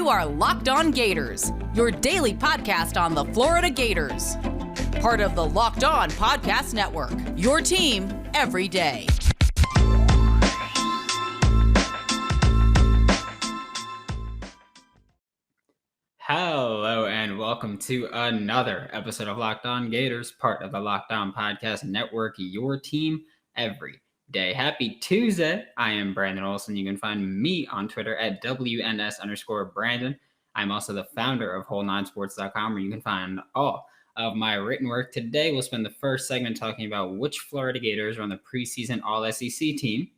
You are Locked On Gators, your daily podcast on the Florida Gators. Part of the Locked On Podcast Network, your team every day. Hello and welcome to another episode of Locked On Gators, part of the Locked On Podcast Network, your team every day. Happy Tuesday. I am Brandon Olsen. You can find me on Twitter at WNS_Brandon. I'm also the founder of Whole9Sports.com, where you can find all of my written work. Today, we'll spend the first segment talking about which Florida Gators are on the preseason All-SEC team,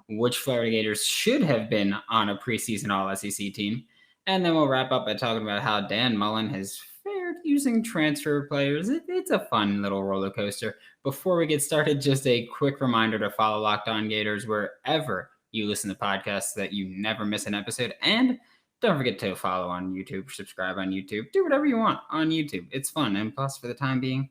which Florida Gators should have been on a preseason All-SEC team, and then we'll wrap up by talking about how Dan Mullen has fared using transfer players. It's a fun little roller coaster. Before we get started, just a quick reminder to follow Locked On Gators wherever you listen to podcasts so that you never miss an episode. And don't forget to follow on YouTube, subscribe on YouTube, do whatever you want on YouTube. It's fun. And plus, for the time being,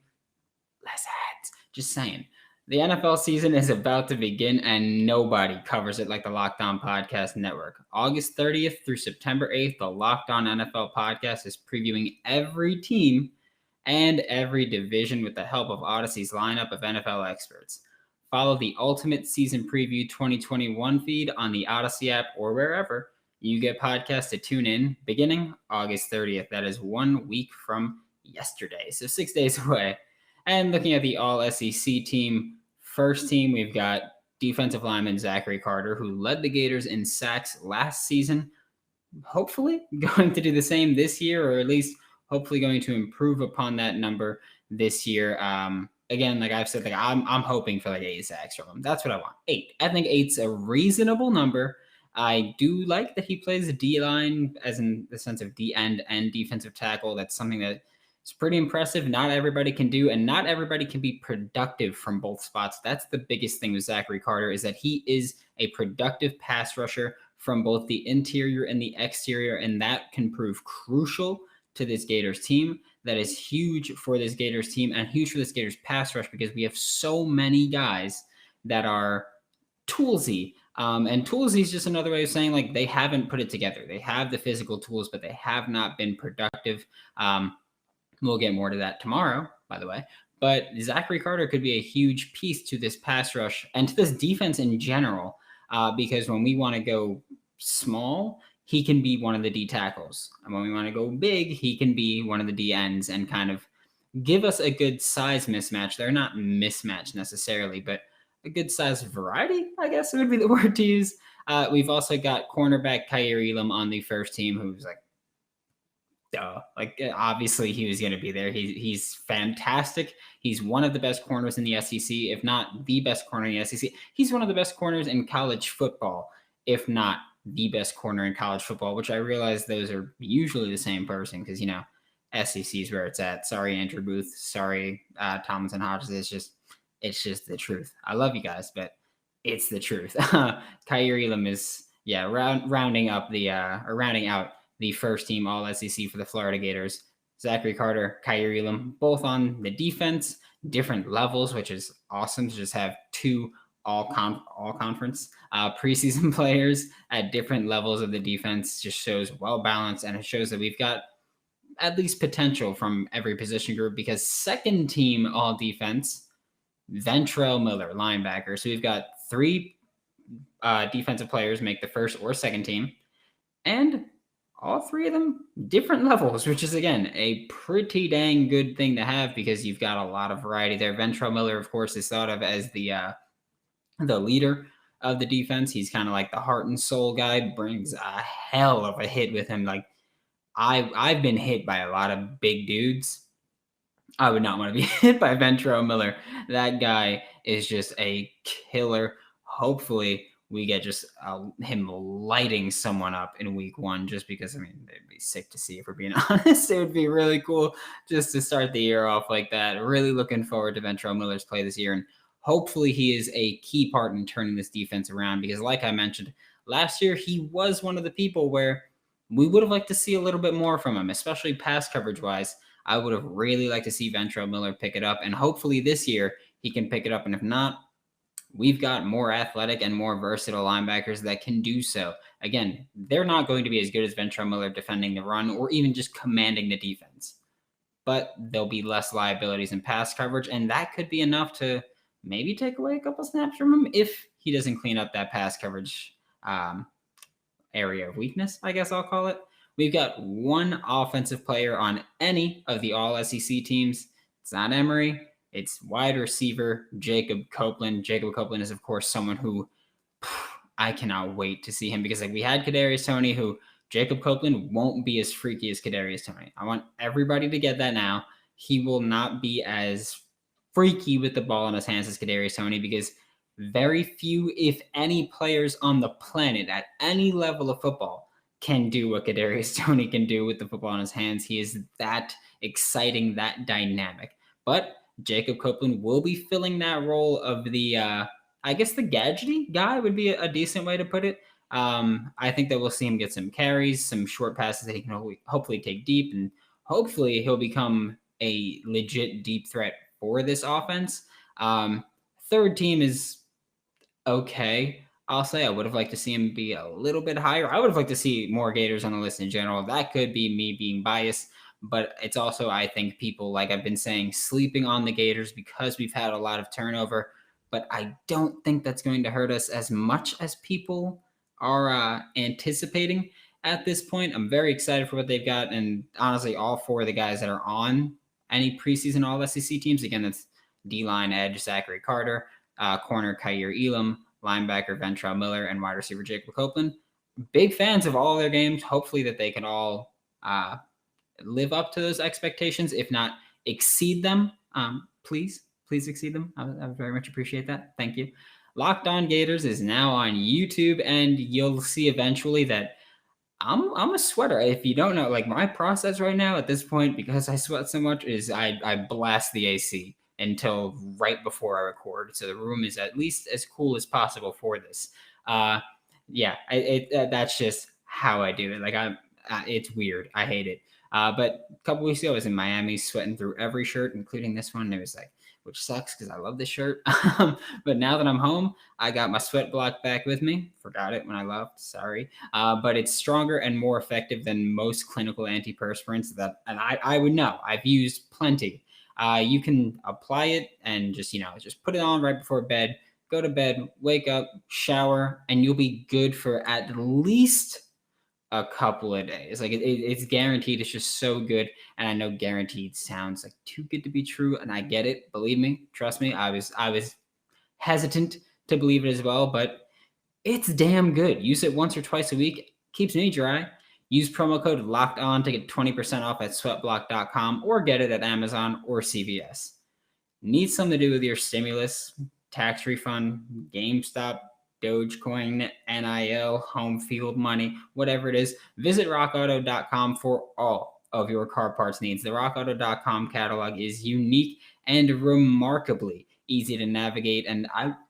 less ads. Just saying. The NFL season is about to begin, and nobody covers it like the Locked On Podcast Network. August 30th through September 8th, the Locked On NFL Podcast is previewing every team and every division with the help of Odyssey's lineup of NFL experts. Follow the Ultimate Season Preview 2021 feed on the Odyssey app or wherever you get podcasts to tune in beginning August 30th. That is 1 week from yesterday, so 6 days away. And looking at the All-SEC team, first team, we've got defensive lineman Zachary Carter, who led the Gators in sacks last season. Hopefully going to do the same this year, or at least hopefully going to improve upon that number this year. Again, like I've said, I'm hoping for 8 sacks from him. That's what I want. 8. I think 8's a reasonable number. I do like that he plays the D-line, as in the sense of D-end and defensive tackle. That's something that it's pretty impressive. Not everybody can do, and not everybody can be productive from both spots. That's the biggest thing with Zachary Carter, is that he is a productive pass rusher from both the interior and the exterior, and that can prove crucial to this Gators team. That is huge for this Gators team and huge for this Gators pass rush, because we have so many guys that are toolsy. And toolsy is just another way of saying they haven't put it together. They have the physical tools, but they have not been productive. We'll get more to that tomorrow, by the way. But Zachary Carter could be a huge piece to this pass rush and to this defense in general, because when we want to go small, he can be one of the D tackles. And when we want to go big, he can be one of the D ends and kind of give us a good size mismatch. They're not mismatched necessarily, but a good size variety, I guess would be the word to use. We've also got cornerback Kyrie Lim on the first team, who's obviously he was going to be there. He's fantastic. He's one of the best corners in the SEC, if not the best corner in the SEC. He's one of the best corners in college football, if not the best corner in college football, which I realize those are usually the same person, because, SEC is where it's at. Sorry, Andrew Booth. Sorry, Tomlinson Hodges. It's just the truth. I love you guys, but it's the truth. Kyrie Lim is, rounding out the first team All-SEC for the Florida Gators. Zachary Carter, Kyrie Lim, both on the defense, different levels, which is awesome to just have two all-conference preseason players at different levels of the defense. Just shows well-balanced, and it shows that we've got at least potential from every position group, because second team all-defense, Ventral Miller, linebacker. So we've got 3 defensive players make the first or second team, and all 3 of them different levels, which is, again, a pretty dang good thing to have, because you've got a lot of variety there. Ventral Miller, of course, is thought of as the leader of the defense. He's kind of like the heart and soul guy, brings a hell of a hit with him. I've been hit by a lot of big dudes. I would not want to be hit by Ventral Miller. That guy is just a killer. Hopefully we get just him lighting someone up in week 1, just because, it'd be sick to see, if we're being honest. It would be really cool just to start the year off like that. Really looking forward to Ventral Miller's play this year, and hopefully he is a key part in turning this defense around, because like I mentioned, last year he was one of the people where we would have liked to see a little bit more from him, especially pass coverage wise. I would have really liked to see Ventral Miller pick it up, and hopefully this year he can pick it up, and if not, we've got more athletic and more versatile linebackers that can do so. Again, they're not going to be as good as Ventral Miller defending the run or even just commanding the defense, but there'll be less liabilities in pass coverage, and that could be enough to maybe take away a couple snaps from him if he doesn't clean up that pass coverage area of weakness, I guess I'll call it. We've got one offensive player on any of the All-SEC teams. It's not Emory. It's wide receiver Jacob Copeland. Jacob Copeland is, of course, someone who I cannot wait to see him, because we had Kadarius Toney, who Jacob Copeland won't be as freaky as Kadarius Toney. I want everybody to get that now. He will not be as freaky with the ball in his hands as Kadarius Toney, because very few, if any, players on the planet at any level of football can do what Kadarius Toney can do with the football in his hands. He is that exciting, that dynamic. But Jacob Copeland will be filling that role of the, I guess the gadgety guy would be a decent way to put it. I think that we'll see him get some carries, some short passes that he can hopefully take deep, and hopefully he'll become a legit deep threat for this offense. Third team is okay. I'll say I would have liked to see him be a little bit higher. I would have liked to see more Gators on the list in general. That could be me being biased, but it's also, I think, people, like I've been saying, sleeping on the Gators because we've had a lot of turnover. But I don't think that's going to hurt us as much as people are anticipating at this point. I'm very excited for what they've got. And honestly, all four of the guys that are on any preseason All-SEC teams, again, that's D-line edge Zachary Carter, corner Kyrie Lim, linebacker Ventral Miller, and wide receiver Jacob Copeland. Big fans of all their games. Hopefully that they can all live up to those expectations, if not exceed them. Please exceed them. I would very much appreciate that. Thank you. Locked On Gators is now on YouTube, and you'll see eventually that I'm a sweater. If you don't know, like, my process right now at this point, because I sweat so much, is I blast the AC until right before I record, so the room is at least as cool as possible for this. That's just how I do it. Like, it's weird. I hate it. But a couple weeks ago, I was in Miami, sweating through every shirt, including this one. It was like, which sucks because I love this shirt. But now that I'm home, I got my SweatBlock back with me. Forgot it when I left. Sorry. But it's stronger and more effective than most clinical antiperspirants and I would know. I've used plenty. You can apply it and just put it on right before bed. Go to bed, wake up, shower, and you'll be good for at least a couple of days. Like, it's guaranteed. It's just so good. And I know guaranteed sounds like too good to be true, and I get it. Believe me, trust me. I was hesitant to believe it as well, but it's damn good. Use it once or twice a week. Keeps me dry. Use promo code LOCKEDON to get 20% off at SweatBlock.com, or get it at Amazon or CVS. Need something to do with your stimulus, tax refund, GameStop, Dogecoin, NIL, home field money, whatever it is, visit rockauto.com for all of your car parts needs. The rockauto.com catalog is unique and remarkably easy to navigate, and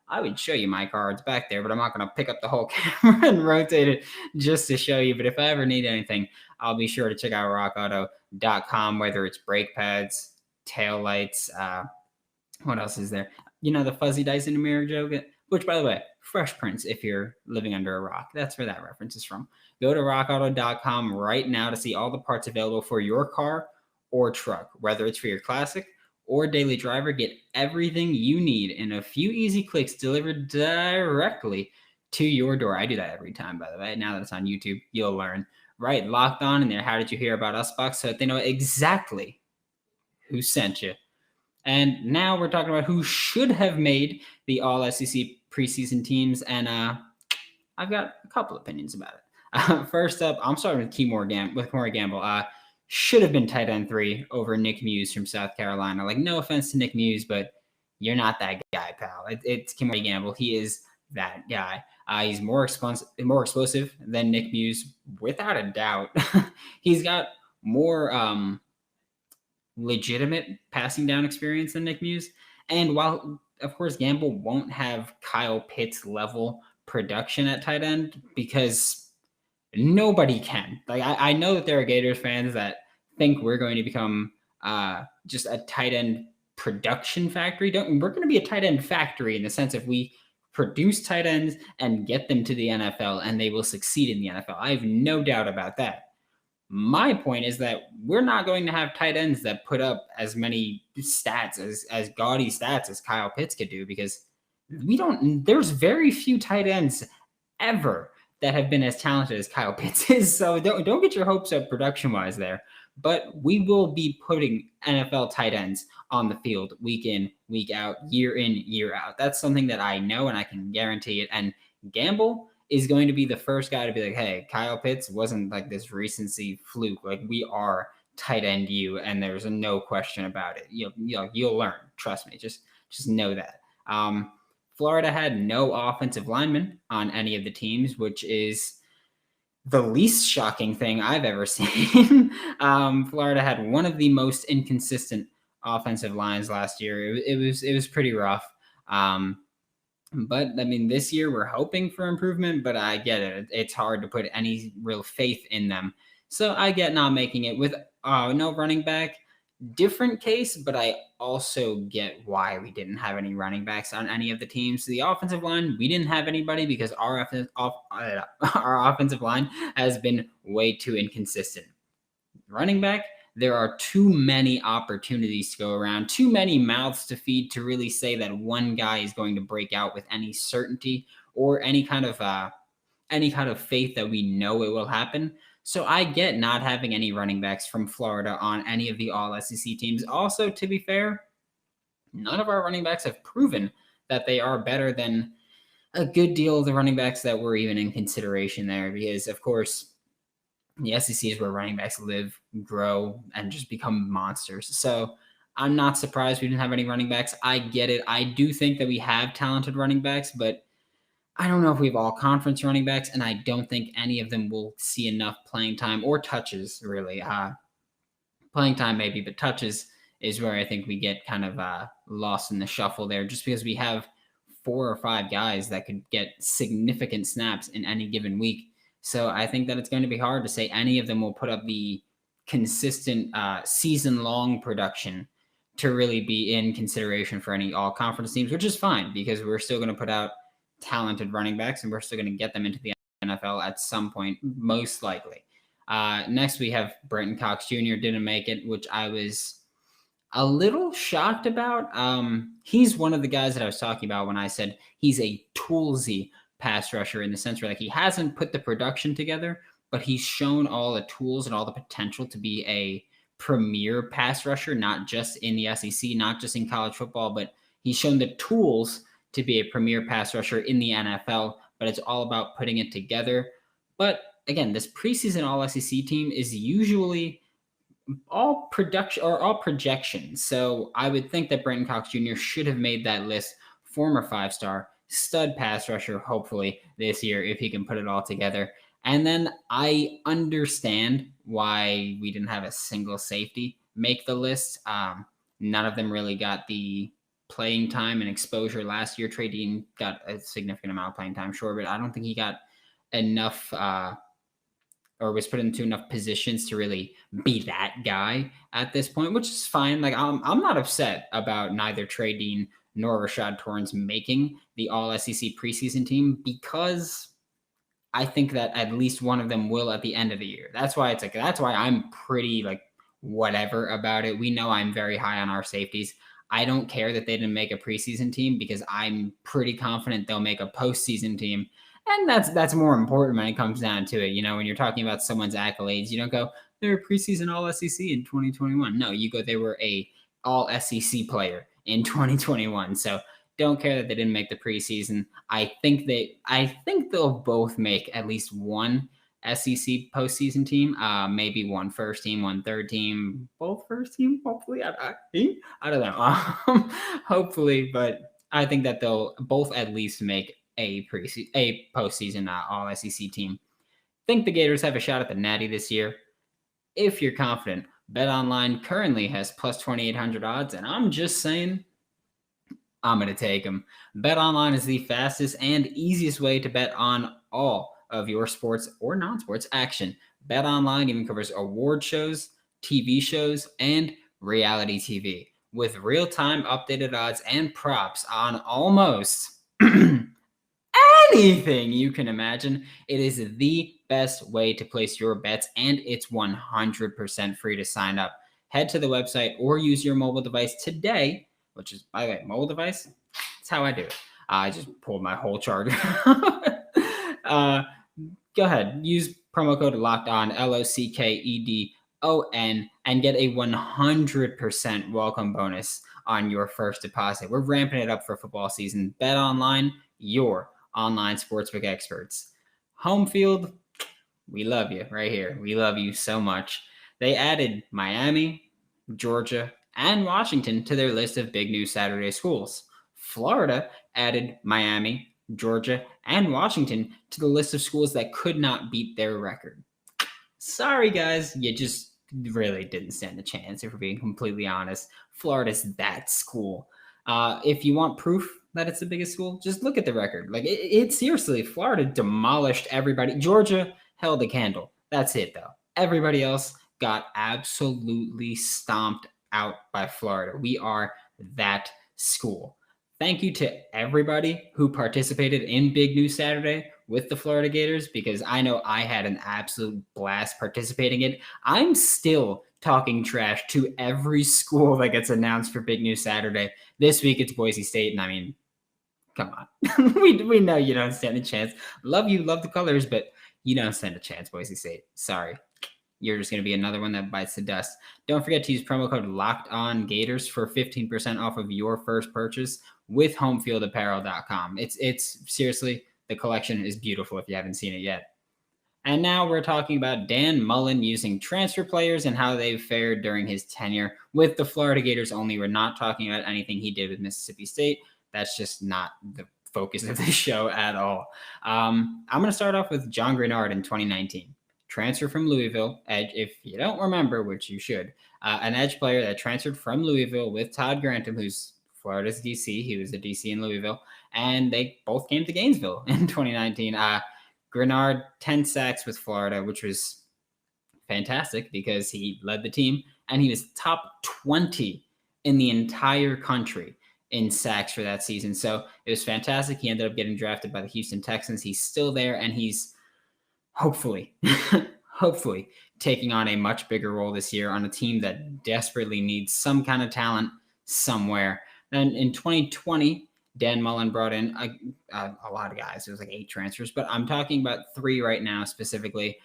I would show you my cards back there, but I'm not going to pick up the whole camera and rotate it just to show you. But if I ever need anything, I'll be sure to check out rockauto.com, whether it's brake pads, tail lights, what else is there? The fuzzy dice in the mirror joke, which, by the way, Fresh Prince, if you're living under a rock. That's where that reference is from. Go to rockauto.com right now to see all the parts available for your car or truck, whether it's for your classic or daily driver. Get everything you need in a few easy clicks delivered directly to your door. I do that every time, by the way. Now that it's on YouTube, you'll learn. Right, Locked On in there. How did you hear about us box? So that they know exactly who sent you. And now we're talking about who should have made the All-SEC preseason teams, and I've got a couple opinions about it. First up, I'm starting with Corey Gamble. Should have been tight end 3 over Nick Muse from South Carolina. Like, no offense to Nick Muse, but you're not that guy, pal. It's Corey Gamble. He is that guy. He's more explosive than Nick Muse, without a doubt. He's got more legitimate passing down experience than Nick Muse. And while, of course, Gamble won't have Kyle Pitts level production at tight end, because nobody can. Like, I know that there are Gators fans that think we're going to become just a tight end production factory. We're going to be a tight end factory in the sense if we produce tight ends and get them to the NFL, and they will succeed in the NFL. I have no doubt about that. My point is that we're not going to have tight ends that put up as many stats as gaudy stats as Kyle Pitts could do, because there's very few tight ends ever that have been as talented as Kyle Pitts is. So don't get your hopes up production wise there, but we will be putting NFL tight ends on the field week in, week out, year in, year out. That's something that I know and I can guarantee it. And Gamble is going to be the first guy to be like, hey, Kyle Pitts wasn't like this recency fluke. Like, we are tight end you, and there's no question about it. You'll learn. Trust me. Just know that. Florida had no offensive linemen on any of the teams, which is the least shocking thing I've ever seen. Florida had one of the most inconsistent offensive lines last year. It was pretty rough. But I mean, this year we're hoping for improvement, but I get it. It's hard to put any real faith in them. So I get not making it with no running back. Different case, but I also get why we didn't have any running backs on any of the teams. The offensive line, we didn't have anybody because our offensive line has been way too inconsistent. Running back, there are too many opportunities to go around, too many mouths to feed to really say that one guy is going to break out with any certainty or any kind of faith that we know it will happen. So I get not having any running backs from Florida on any of the All-SEC teams. Also, to be fair, none of our running backs have proven that they are better than a good deal of the running backs that were even in consideration there, because, of course, the SEC is where running backs live, grow, and just become monsters. So I'm not surprised we didn't have any running backs. I get it. I do think that we have talented running backs, but I don't know if we have all conference running backs, and I don't think any of them will see enough playing time or touches, really. Playing time maybe, but touches is where I think we get kind of lost in the shuffle there, just because we have 4 or 5 guys that could get significant snaps in any given week. So I think that it's going to be hard to say any of them will put up the consistent season-long production to really be in consideration for any all-conference teams, which is fine because we're still going to put out talented running backs and we're still going to get them into the NFL at some point, most likely. Next, we have Brenton Cox Jr. didn't make it, which I was a little shocked about. He's one of the guys that I was talking about when I said he's a toolsy pass rusher, in the sense where like he hasn't put the production together, but he's shown all the tools and all the potential to be a premier pass rusher, not just in the SEC, not just in college football, but he's shown the tools to be a premier pass rusher in the NFL, but it's all about putting it together. But again, this preseason All-SEC team is usually all production or all projections. So I would think that Brenton Cox Jr. should have made that list. Former 5-star, stud pass rusher, hopefully this year, if he can put it all together. And then I understand why we didn't have a single safety make the list. None of them really got the playing time and exposure last year. Trey Dean got a significant amount of playing time, sure, but I don't think he got enough or was put into enough positions to really be that guy at this point, which is fine. Like I'm not upset about neither Trey Dean nor Rashad Torrance making the All-SEC preseason team, because I think that at least one of them will at the end of the year. That's why I'm pretty like whatever about it. We know I'm very high on our safeties. I don't care that they didn't make a preseason team because I'm pretty confident they'll make a postseason team. And that's more important when it comes down to it. You know, when you're talking about someone's accolades, you don't go, they're a preseason All-SEC in 2021. No, you go, they were a All-SEC player in 2021. So don't care that they didn't make the preseason. I think they'll both make at least one SEC postseason team, maybe one first team, one third team, both first team, hopefully. I don't know. Hopefully, but I think that they'll both at least make a postseason All-SEC team. Think the Gators have a shot at the Natty this year. If you're confident, BetOnline currently has plus 2,800 odds, and I'm just saying, I'm going to take them. BetOnline is the fastest and easiest way to bet on all of your sports or non-sports action. BetOnline even covers award shows, TV shows, and reality TV with real-time updated odds and props on almost anything you can imagine. It is the best way to place your bets, and it's 100% free to sign up. Head to the website or use your mobile device today, which is, by the way, mobile device. That's how I do it. I just pulled my whole charger. Go ahead. Use promo code LOCKEDON, LOCKEDON, and get a 100% welcome bonus on your first deposit. We're ramping it up for football season. BetOnline, your online sportsbook experts. Home field, we love you right here. We love you so much. They added Miami, Georgia, and Washington to their list of big news Saturday schools. Florida added Miami, Georgia, and Washington to the list of schools that could not beat their record. Sorry, guys, you just really didn't stand a chance, if we're being completely honest. Florida's that school. If you want proof that it's the biggest school, just look at the record. Like, it seriously, Florida demolished everybody. Georgia held a candle. That's it, though. Everybody else got absolutely stomped out by Florida. We are that school. Thank you to everybody who participated in Big News Saturday with the Florida Gators, because I know I had an absolute blast participating in it. I'm still talking trash to every school that gets announced for Big News Saturday. This week it's Boise State, and I mean, come on. we know you don't stand a chance. Love you, love the colors, but you don't stand a chance, Boise State. Sorry. You're just going to be another one that bites the dust. Don't forget to use promo code LOCKEDONGators for 15% off of your first purchase with homefieldapparel.com. It's seriously, the collection is beautiful if you haven't seen it yet. And now we're talking about Dan Mullen using transfer players and how they've fared during his tenure with the Florida Gators only. We're not talking about anything he did with Mississippi State. That's just not the focus of the show at all. I'm going to start off with John Grenard in 2019. Transfer from Louisville, edge, if you don't remember, which you should, an edge player that transferred from Louisville with Todd Grantham, who's Florida's DC. He was a DC in Louisville, and they both came to Gainesville in 2019. Grenard, 10 sacks with Florida, which was fantastic because he led the team, and he was top 20 in the entire country in sacks for that season. So it was fantastic. He ended up getting drafted by the Houston Texans. He's still there, and he's hopefully taking on a much bigger role this year on a team that desperately needs some kind of talent somewhere. Then in 2020, Dan Mullen brought in a lot of guys. It was like 8 transfers, but I'm talking about 3 right now specifically.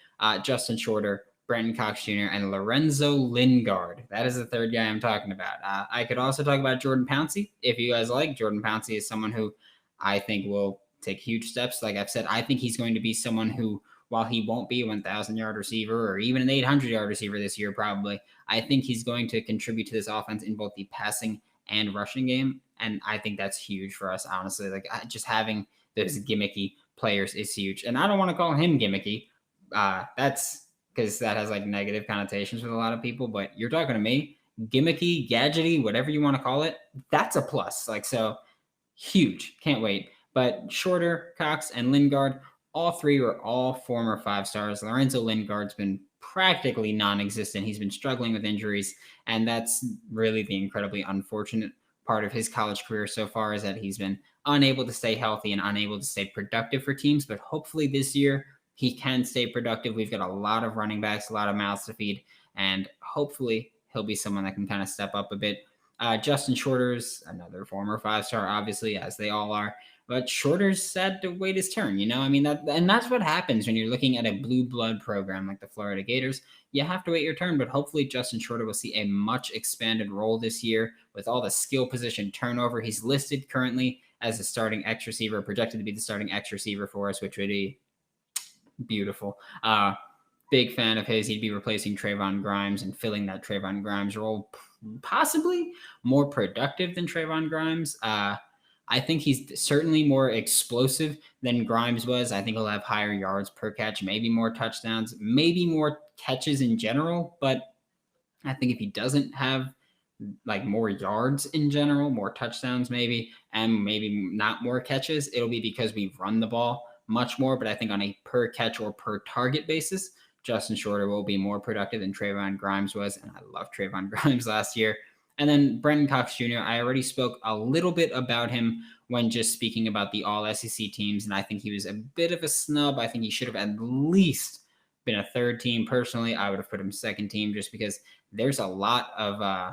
Justin Shorter, Brenton Cox Jr., and Lorenzo Lingard. That is the third guy I'm talking about. I could also talk about Jordan Pouncey, if you guys like. Jordan Pouncey is someone who I think will take huge steps. Like I've said, I think he's going to be someone who, while he won't be a 1,000-yard receiver or even an 800-yard receiver this year probably, I think he's going to contribute to this offense in both the passing and rushing game, and I think that's huge for us, honestly. Like, just having those gimmicky players is huge, and I don't want to call him gimmicky. That's because that has, like, negative connotations with a lot of people, but you're talking to me, gimmicky, gadgety, whatever you want to call it, that's a plus. Like, so huge. Can't wait. But Shorter, Cox, and Lingard, all 3 were all former 5-stars. Lorenzo Lingard's been practically non-existent. He's been struggling with injuries, and that's really the incredibly unfortunate part of his college career so far, is that he's been unable to stay healthy and unable to stay productive for teams. But hopefully this year he can stay productive. We've got a lot of running backs, a lot of mouths to feed, and hopefully he'll be someone that can kind of step up a bit. Justin Shorter's another former 5-star, obviously, as they all are. But Shorter's had to wait his turn, you know? I mean, that's what happens when you're looking at a blue blood program like the Florida Gators. You have to wait your turn, but hopefully Justin Shorter will see a much expanded role this year with all the skill position turnover. He's listed currently as a starting X receiver, projected to be the starting X receiver for us, which would be beautiful. Big fan of his. He'd be replacing Trayvon Grimes and filling that Trayvon Grimes role, possibly more productive than Trayvon Grimes. I think he's certainly more explosive than Grimes was. I think he'll have higher yards per catch, maybe more touchdowns, maybe more catches in general. But I think if he doesn't have like more yards in general, more touchdowns maybe, and maybe not more catches, it'll be because we run the ball much more. But I think on a per catch or per target basis, Justin Shorter will be more productive than Trayvon Grimes was. And I love Trayvon Grimes last year. And then Brenton Cox Jr., I already spoke a little bit about him when just speaking about the All-SEC teams, and I think he was a bit of a snub. I think he should have at least been a third team. Personally, I would have put him second team just because there's a lot of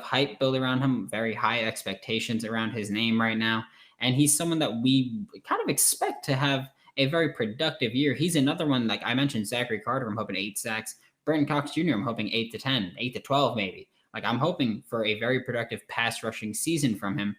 hype built around him, very high expectations around his name right now, and he's someone that we kind of expect to have a very productive year. He's another one, like I mentioned, Zachary Carter, I'm hoping 8 sacks. Brenton Cox Jr., I'm hoping 8 to 10, 8 to 12 maybe. Like I'm hoping for a very productive pass rushing season from him.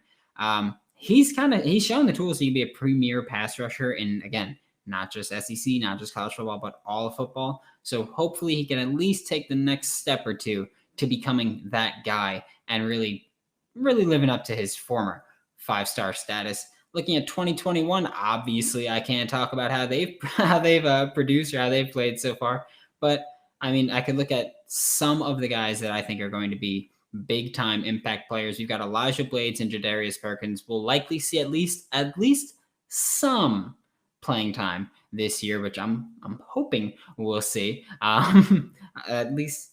He's shown the tools to be a premier pass rusher in, again, not just SEC, not just college football, but all of football. So hopefully he can at least take the next step or two to becoming that guy and really living up to his former 5-star status. Looking at 2021, obviously I can't talk about how they've produced or how they've played so far, but I mean, I could look at some of the guys that I think are going to be big time impact players. You've got Elijah Blades and Jadarius Perkins. We'll likely see at least some playing time this year, which I'm hoping we'll see. At least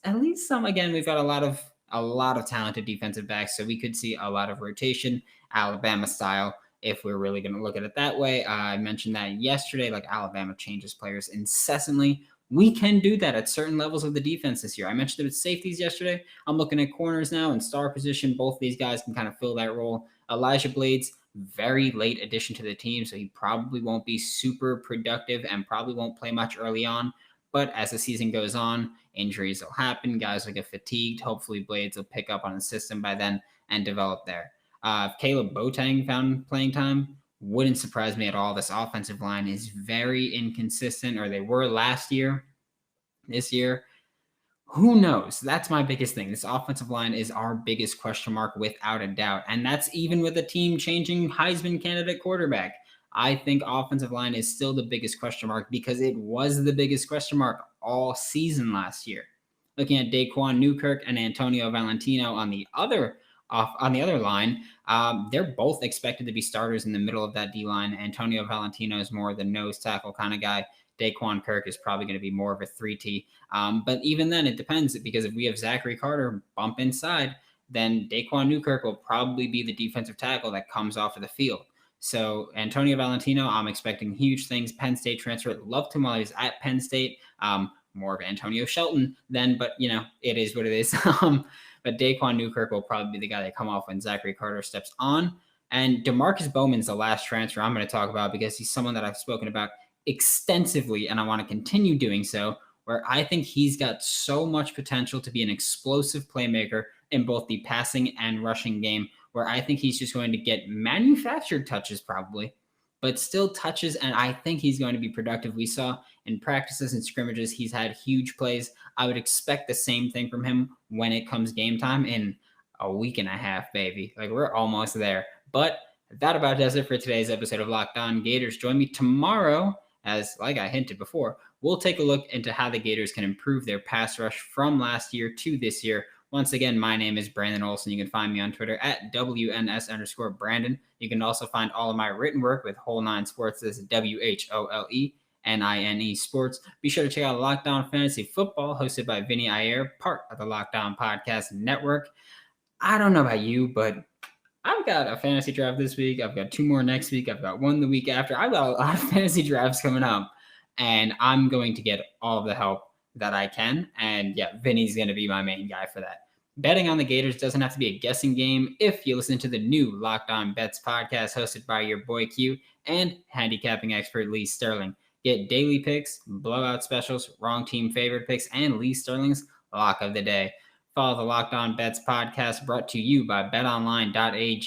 some. Again, we've got a lot of talented defensive backs, so we could see a lot of rotation, Alabama style, if we're really going to look at it that way. I mentioned that yesterday, like Alabama changes players incessantly. We can do that at certain levels of the defense this year. I mentioned it with safeties yesterday. I'm looking at corners now in star position. Both of these guys can kind of fill that role. Elijah Blades, very late addition to the team, so he probably won't be super productive and probably won't play much early on. But as the season goes on, injuries will happen. Guys will get fatigued. Hopefully Blades will pick up on the system by then and develop there. If Caleb Boateng found playing time, wouldn't surprise me at all. This offensive line is very inconsistent, or they were last year. This year, who knows? That's my biggest thing. This offensive line is our biggest question mark without a doubt. And that's even with a team changing Heisman candidate quarterback. I think offensive line is still the biggest question mark because it was the biggest question mark all season last year. Looking at Daquan Newkirk and Antonio Valentino on the other line, they're both expected to be starters in the middle of that D-line. Antonio Valentino is more the nose tackle kind of guy. Daquan Kirk is probably going to be more of a 3T. But even then, it depends, because if we have Zachary Carter bump inside, then Daquan Newkirk will probably be the defensive tackle that comes off of the field. So Antonio Valentino, I'm expecting huge things. Penn State transfer. Loved him while he was at Penn State. More of Antonio Shelton then, but, it is what it is. But Daquan Newkirk will probably be the guy that come off when Zachary Carter steps on. And Demarcus Bowman's the last transfer I'm going to talk about because he's someone that I've spoken about extensively, and I want to continue doing so, where I think he's got so much potential to be an explosive playmaker in both the passing and rushing game, where I think he's just going to get manufactured touches probably, but still touches, and I think he's going to be productive. We saw in practices and scrimmages, he's had huge plays. I would expect the same thing from him when it comes game time in a week and a half, baby. Like, we're almost there. But that about does it for today's episode of Locked On Gators. Join me tomorrow, as like I hinted before, we'll take a look into how the Gators can improve their pass rush from last year to this year. Once again, my name is Brandon Olsen. You can find me on Twitter at WNS_Brandon. You can also find all of my written work with Whole Nine Sports. This is WHOLENINE Sports. Be sure to check out Locked On Fantasy Football, hosted by Vinny Iyer, part of the Locked On Podcast Network. I don't know about you, but I've got a fantasy draft this week. I've got 2 more next week. I've got 1 the week after. I've got a lot of fantasy drafts coming up, and I'm going to get all of the help that I can. And yeah, Vinny's going to be my main guy for that. Betting on the Gators doesn't have to be a guessing game if you listen to the new Locked On Bets podcast hosted by your boy Q and handicapping expert Lee Sterling. Get daily picks, blowout specials, wrong team favorite picks, and Lee Sterling's lock of the day. Follow the Locked On Bets podcast brought to you by BetOnline.ag.